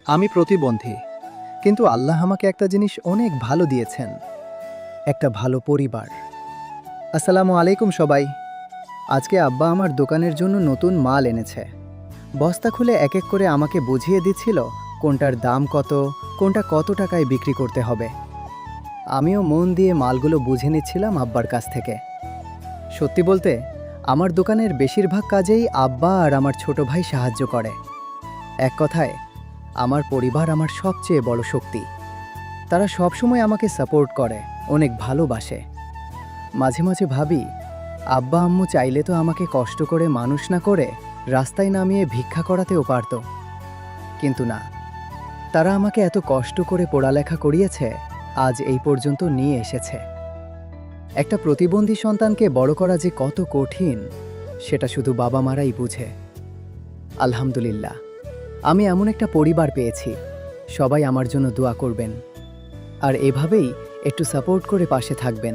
আমি প্রতিবন্ধী, কিন্তু আল্লাহ আমাকে একটা জিনিস অনেক ভালো দিয়েছেন, একটা ভালো পরিবার। আসসালামু আলাইকুম সবাই। আজকে আব্বা আমার দোকানের জন্য নতুন মাল এনেছে। বস্তা খুলে এক এক করে আমাকে বুঝিয়ে দিচ্ছিল কোনটার দাম কত, কোনটা কত টাকায় বিক্রি করতে হবে। আমিও মন দিয়ে মালগুলো বুঝে নিচ্ছিলাম আব্বার কাছ থেকে। সত্যি বলতে, আমার দোকানের বেশিরভাগ কাজেই আব্বা আর আমার ছোট ভাই সাহায্য করে। এক কথায়, আমার পরিবার আমার সবচেয়ে বড় শক্তি। তারা সবসময় আমাকে সাপোর্ট করে, অনেক ভালোবাসে। মাঝে মাঝে ভাবি, আব্বা আম্মু চাইলে তো আমাকে কষ্ট করে মানুষ না করে রাস্তায় নামিয়ে ভিক্ষা করাতেও পারত। কিন্তু না, তারা আমাকে এত কষ্ট করে পড়ালেখা করিয়েছে, আজ এই পর্যন্ত নিয়ে এসেছে। একটা প্রতিবন্ধী সন্তানকে বড় করা যে কত কঠিন, সেটা শুধু বাবা মারাই বুঝে। আলহামদুলিল্লাহ, আমি এমন একটা পরিবার পেয়েছি। সবাই আমার জন্য দোয়া করবেন, আর এভাবেই একটু সাপোর্ট করে পাশে থাকবেন।